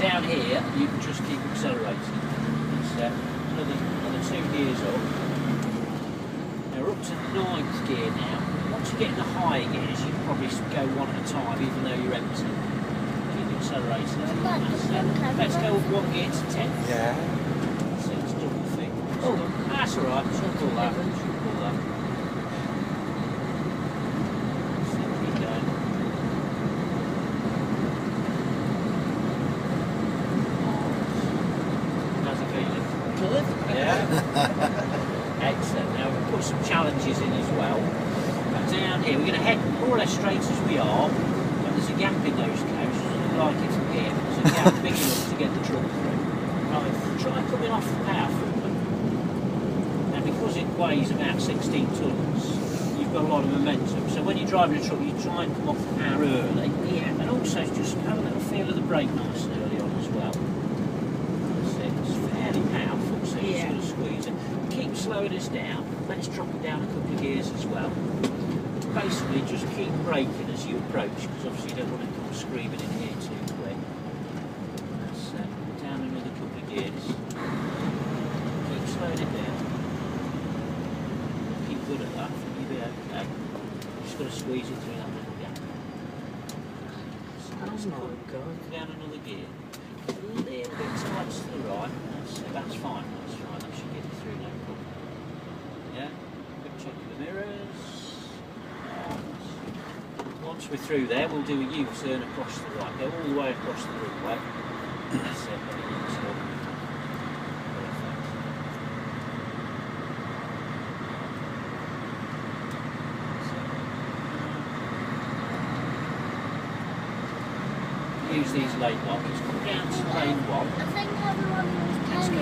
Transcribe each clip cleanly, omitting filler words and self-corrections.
down here, you can just keep accelerating. It's another 2 gears up. Now we're up to the 9th gear now. Once you get in the higher gears, you can probably go one at a time, even though you're empty. Keep accelerating. Let's go 1 gear to 10. Yeah. So it's double thing. Oh, that's alright. Should pull that. Should pull that. So keep going. How's it feeling? Good. Yeah. Excellent. Now we'll put some challenges in as well. But down here, we're going to head more or less straight as we are. But there's a gap in those cows. Doesn't like it from here. But there's a gap big enough to get the truck through. Right. Try coming off the power foot. Now because it weighs about 16 tonnes, you've got a lot of momentum. So when you're driving a truck, you try and come off the power early. Yeah. And also just have a little feel of the brake nice and early on as well. It's fairly powerful, so you're just going to squeeze it. Keep slowing us down. Let's drop it down a couple of gears as well. Basically, just keep braking as you approach, because obviously you don't want to come screaming in here too quick. That's down another couple of gears. Keep slowing it down. Keep good at that. You'll be okay. Just got to squeeze it through that little gap. So down another gear. A little bit tight to the right. That's fine. That's fine. That should get you through no problem. Yeah. Quick check of the mirrors. Once we're through there, we'll do a U-turn across the right. Go all the way across the runway. That's it. U-turn. Perfect. Use these lane markers. Come down to lane 1. I think everyone was Let's go 2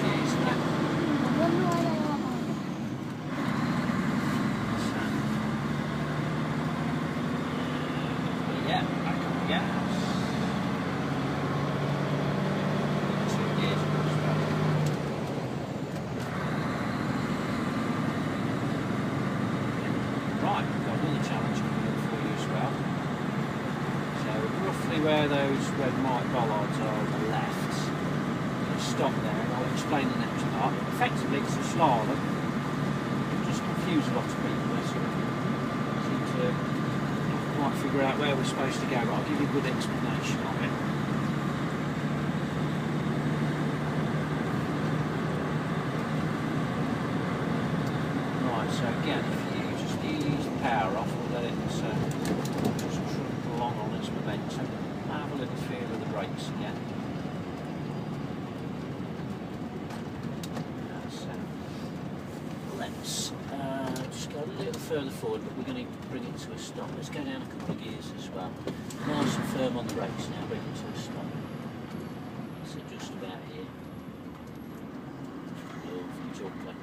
gears. I wonder why they are on. Yeah, back on the gas. 2 gears across that. Right, we've got another challenge coming up for you as well. So roughly where those red marked bollards are on the left, you'll stop there and I'll explain the next part. Effectively it's a slalom. It'll just confuse a lot of people. So seem to might figure out where we're supposed to go, but I'll give you a good explanation of it. Right, so again, if you just ease the power off, we'll let it just trundle along on its momentum. Have a little feel of the brakes again. Let's just go a little further forward, but we're going to bring it to a stop. Let's go down a couple of gears as well. Nice and firm on the brakes now, bring it to a stop. So just about here.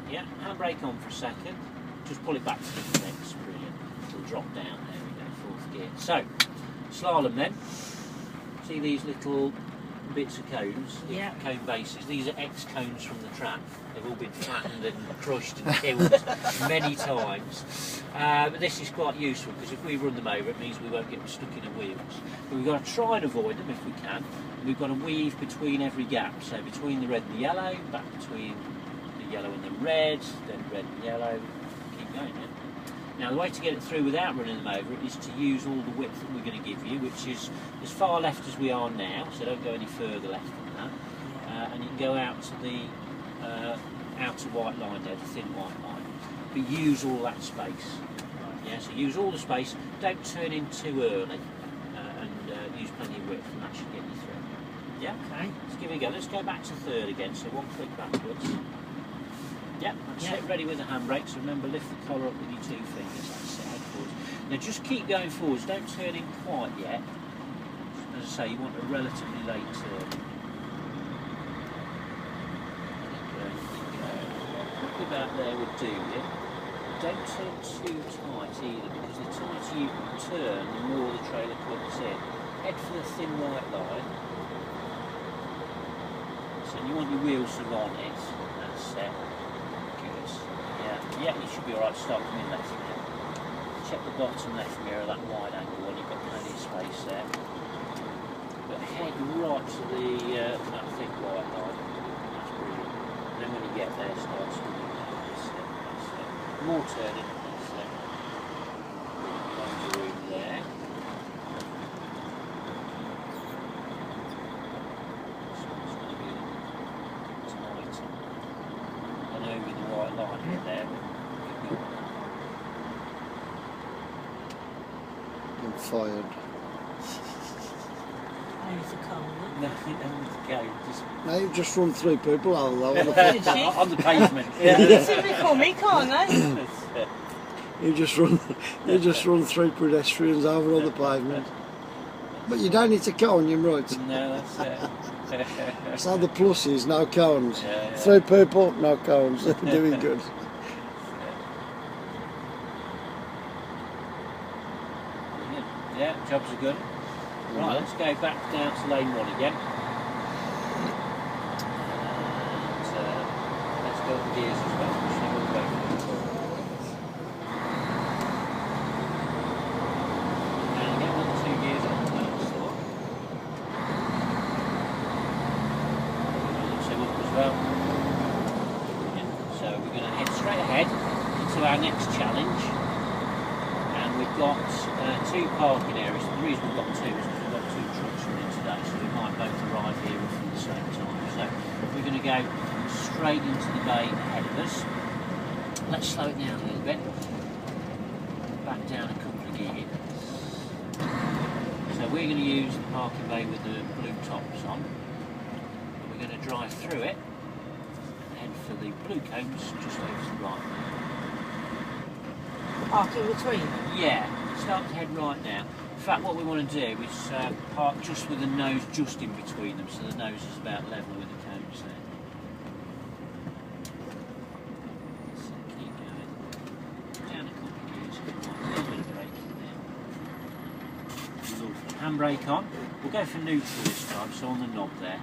Yeah, handbrake on for a second. Just pull it back to the next. Brilliant. It'll drop down. There we go, 4th gear. So, slalom then. See these little bits of cones, cone bases. These are ex-cones from the track. They've all been flattened and crushed and killed many times. But this is quite useful because if we run them over, it means we won't get stuck in the wheels. But we've got to try and avoid them if we can. We've got to weave between every gap. So between the red and the yellow, back between the yellow and the red, then red and yellow. Keep going, yeah? Now the way to get it through without running them over is to use all the width that we're going to give you, which is as far left as we are now, so don't go any further left than that. And you can go out to the outer white line there, the thin white line. But use all that space. Yeah, so use all the space, don't turn in too early, and use plenty of width, and that should get you through. Yeah? Okay. Let's give it a go. Let's go back to 3rd again, so 1 click backwards. Yep, that's it, ready with the handbrake, so remember lift the collar up with your 2 fingers, that's it, head forwards. Now just keep going forwards, don't turn in quite yet. As I say, you want a relatively late turn. About there would do you. Don't turn too tight either, because the tighter you turn, the more the trailer cuts in. Head for the thin white line. So you want your wheels to run it. That's it. Good. Yeah, you should be alright to start coming left now. Check the bottom left mirror, that wide angle one, you've got plenty of space there. But head right to the there, starts coming down. That's it. More turning. That's it. Loads of room there. This one's going to be a little tight. I know with the white line in there, but I'm fired. I need to come. no, you don't need to go. Just Now you've just run 3 people out of that one. Did she? on the pavement. You see me coming, can't I? You just run 3 pedestrians over on the pavement. But you don't need to cone, you're right. No, that's it. So the plus is no cones. Yeah. 3 people, no cones. Doing good. Yeah, jobs are good. Right, let's go back down to lane 1 again. And let's go up the gears as well. So we'll go and get 1 or 2 gears on the first floor. So up as well. Yeah. So we're going to head straight ahead into our next challenge. And we've got 2 parking areas. The reason we've got 2 is because we've got 2 trucks running today, so we might both arrive here roughly at the same time. So we're going to go straight into the bay ahead of us. Let's slow it down a little bit. Back down a couple of gears. So we're going to use the parking bay with the blue tops on. And we're going to drive through it and head for the blue cones just over to the right. Park in between. Yeah, start to head right now. In fact, what we want to do is park just with the nose just in between them, so the nose is about level with the cones there. So keep going. Down a couple of gears, a little bit of braking there. Lovely. Handbrake on. We'll go for neutral this time, so on the knob there.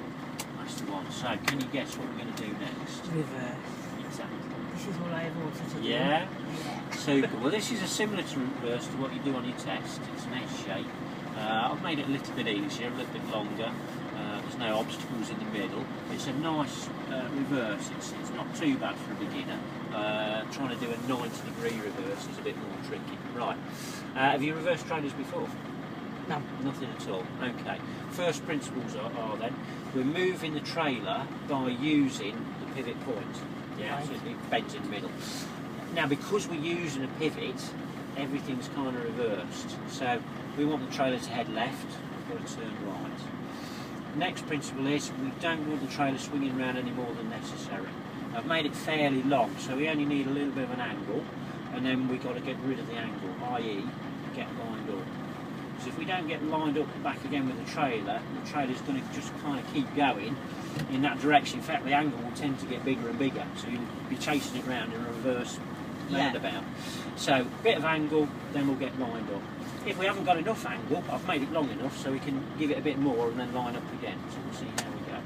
That's the one. So, can you guess what we're going to do next? Reverse. Exactly. This is what I wanted to do. Yeah? Super. Well, this is a similar to reverse to what you do on your test. It's an S shape. I've made it a little bit easier, a little bit longer. There's no obstacles in the middle. It's a nice reverse. It's not too bad for a beginner. Trying to do a 90-degree reverse is a bit more tricky. Right. Have you reversed trailers before? No. Nothing at all. Okay. First principles are then, we're moving the trailer by using the pivot point. Yeah, so it bends in the middle. Now, because we're using a pivot, everything's kind of reversed. So we want the trailer to head left, we've got to turn right. Next principle is we don't want the trailer swinging around any more than necessary. I've made it fairly long, so we only need a little bit of an angle, and then we've got to get rid of the angle, i.e. get lined up. Because if we don't get lined up back again with the trailer's going to just kind of keep going in that direction. In fact, the angle will tend to get bigger and bigger, so you'll be chasing it round in a reverse roundabout. So, bit of angle, then we'll get lined up. If we haven't got enough angle, I've made it long enough so we can give it a bit more and then line up again. So we'll see how we go.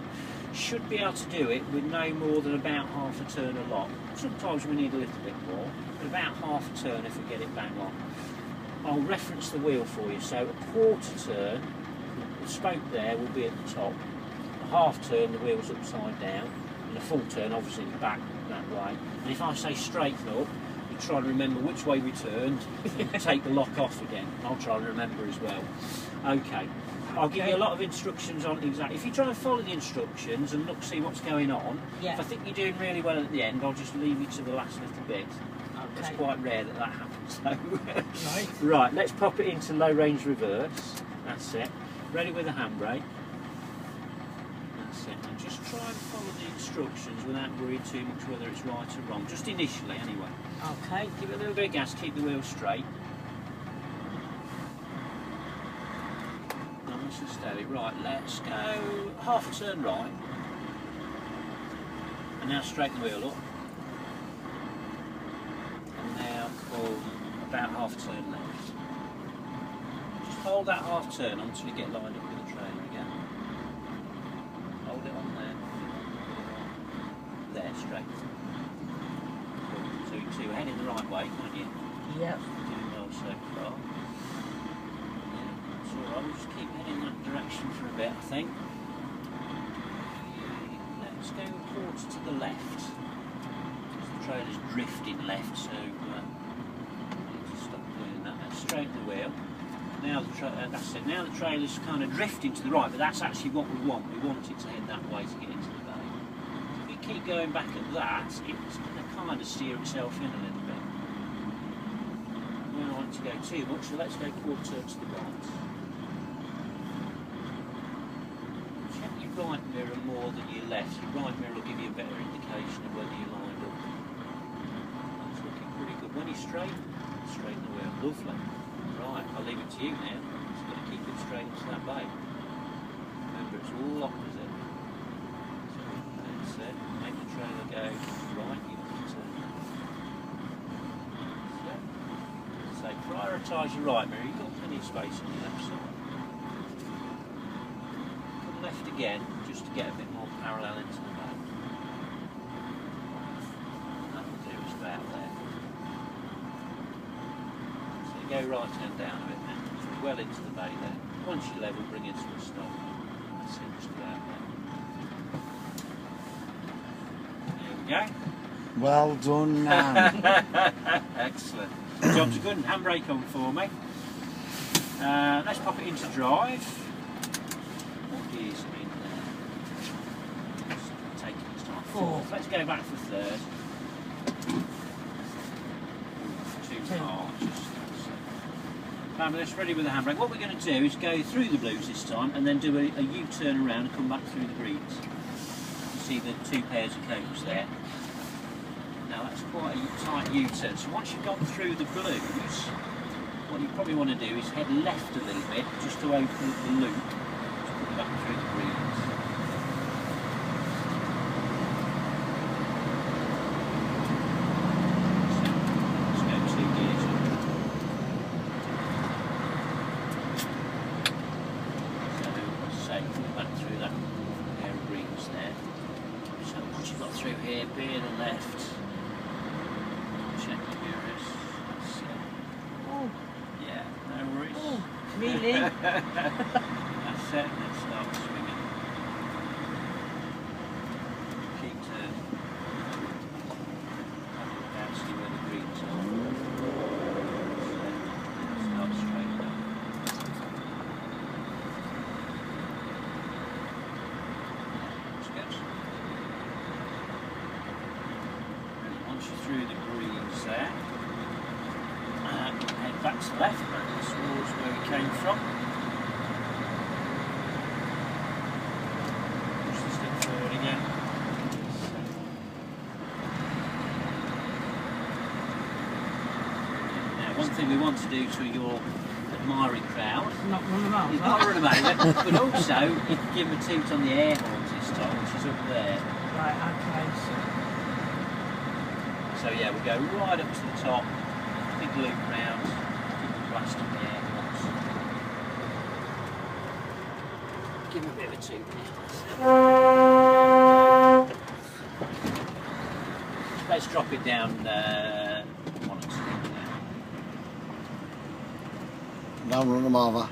Should be able to do it with no more than about half a turn a lot. Sometimes we need a little bit more, but about half a turn if we get it bang on. I'll reference the wheel for you. So a quarter turn, the spoke there will be at the top. A half turn, the wheel's upside down. And a full turn, obviously back that way. And if I say straighten up, you try to remember which way we turned and take the lock off again. I'll try to remember as well. Okay. I'll give you a lot of instructions on exactly. If you try and follow the instructions and look, see what's going on, if I think you're doing really well at the end, I'll just leave you to the last little bit. It's quite rare that happens. So. Right, let's pop it into low range reverse. That's it. Ready with a handbrake. That's it. And just try and follow the instructions without worrying too much whether it's right or wrong. Just initially, anyway. Okay. Give it a little bit of gas, keep the wheel straight. Nice and steady. Right, let's go half a turn right. And now straighten the wheel up. Now come about half turn left. Just hold that half turn until you get lined up with the trailer again. Hold it on there. There, straight. So you're heading the right way, aren't you? Yep. Doing well so far. Yeah, that's alright, we'll just keep heading that direction for a bit, I think. Let's go a quarter to the left. trailer's drifting left, so I need to stop doing that. Let's straighten the wheel. Now that's it. Now the trailer's kind of drifting to the right, but that's actually what we want. We want it to head that way to get into the bay. If we keep going back at that, it's going to kind of steer itself in a little bit. We don't want it to go too much, so let's go quarter to the right. Check your right mirror more than your left. Your right mirror will give you a better indication of whether you're lined up. That's looking pretty good. When you're straighten the wheel. Lovely. Right, I'll leave it to you now. Just got to keep it straight into that bay. Remember, it's all opposite. So that's it. Make the trailer go right, you have to turn. So prioritise your right mirror. You've got plenty of space on your left side. Come left again, just to get a bit more parallel into the bay. That'll do us about there. Go right hand down a bit now, so well into the bay there. Once you're level, bring it to a stop. That's it, just about there. There we go. Well done now. Excellent. Job's good, and handbrake on for me. Let's pop it into drive. What gears are in there? Just take it this time. Fourth. Let's go back for third. Two arches. Fabulous, ready with the handbrake. What we're going to do is go through the blues this time and then do a U-turn around and come back through the greens. You see the two pairs of cones there. Now that's quite a tight U-turn, so once you've gone through the blues, what you probably want to do is head left a little bit just to open up the loop to come back through the greens. Through here, beer the left. Check the mirrors. Oh. Yeah, no worries. Oh, really? That's it, let's start swinging. Keep turning. Now see where the greens are. Start straight up. That's good. Through the greens there, and head back to left, back towards where we came from. Push the stick forward again. Now, one thing we want to do to your admiring crowd Not run them out. is not run about, but also you can give them a toot on the air horns this time, which is up there. Right, okay. So yeah, we go right up to the top, big loop round, keep the blast on the air horns. Give him a bit of a toot now. Let's drop it down 1 or 2 now. Don't run them over.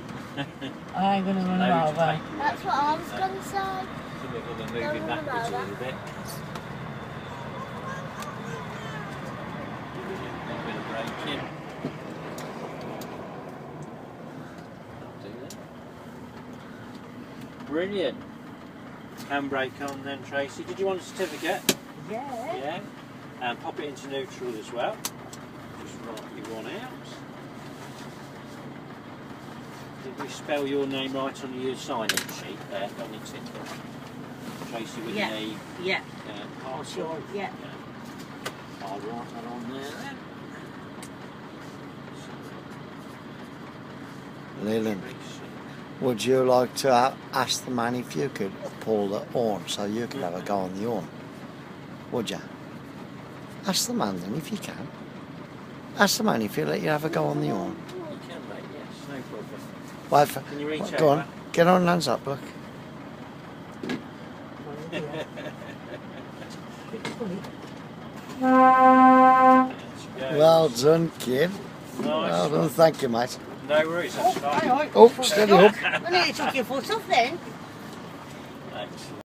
I ain't going to run them over. That's what I was going to say. Some of them are moving backwards a little bit. Brilliant. Handbrake on then, Tracy. Did you want a certificate? Yeah. Yeah. And pop it into neutral as well. Just write your one out. Did we spell your name right on your sign-in sheet there on your ticket? Tracy with an E. Yeah. Parcel. Yeah. I'll write that on there then. Leland, would you like to ask the man if you could pull the horn so you could have a go on the horn? Would you? Ask the man then if you can. Ask the man if he'll let you have a go on the horn. You can, mate, yes, no problem. Well, Can you reach go over? on, get on, hands up, look. Well done, kid. Nice. Well done, thank you, mate. No worries, that's fine. Oh, steady up. I need to take your foot off then. Excellent.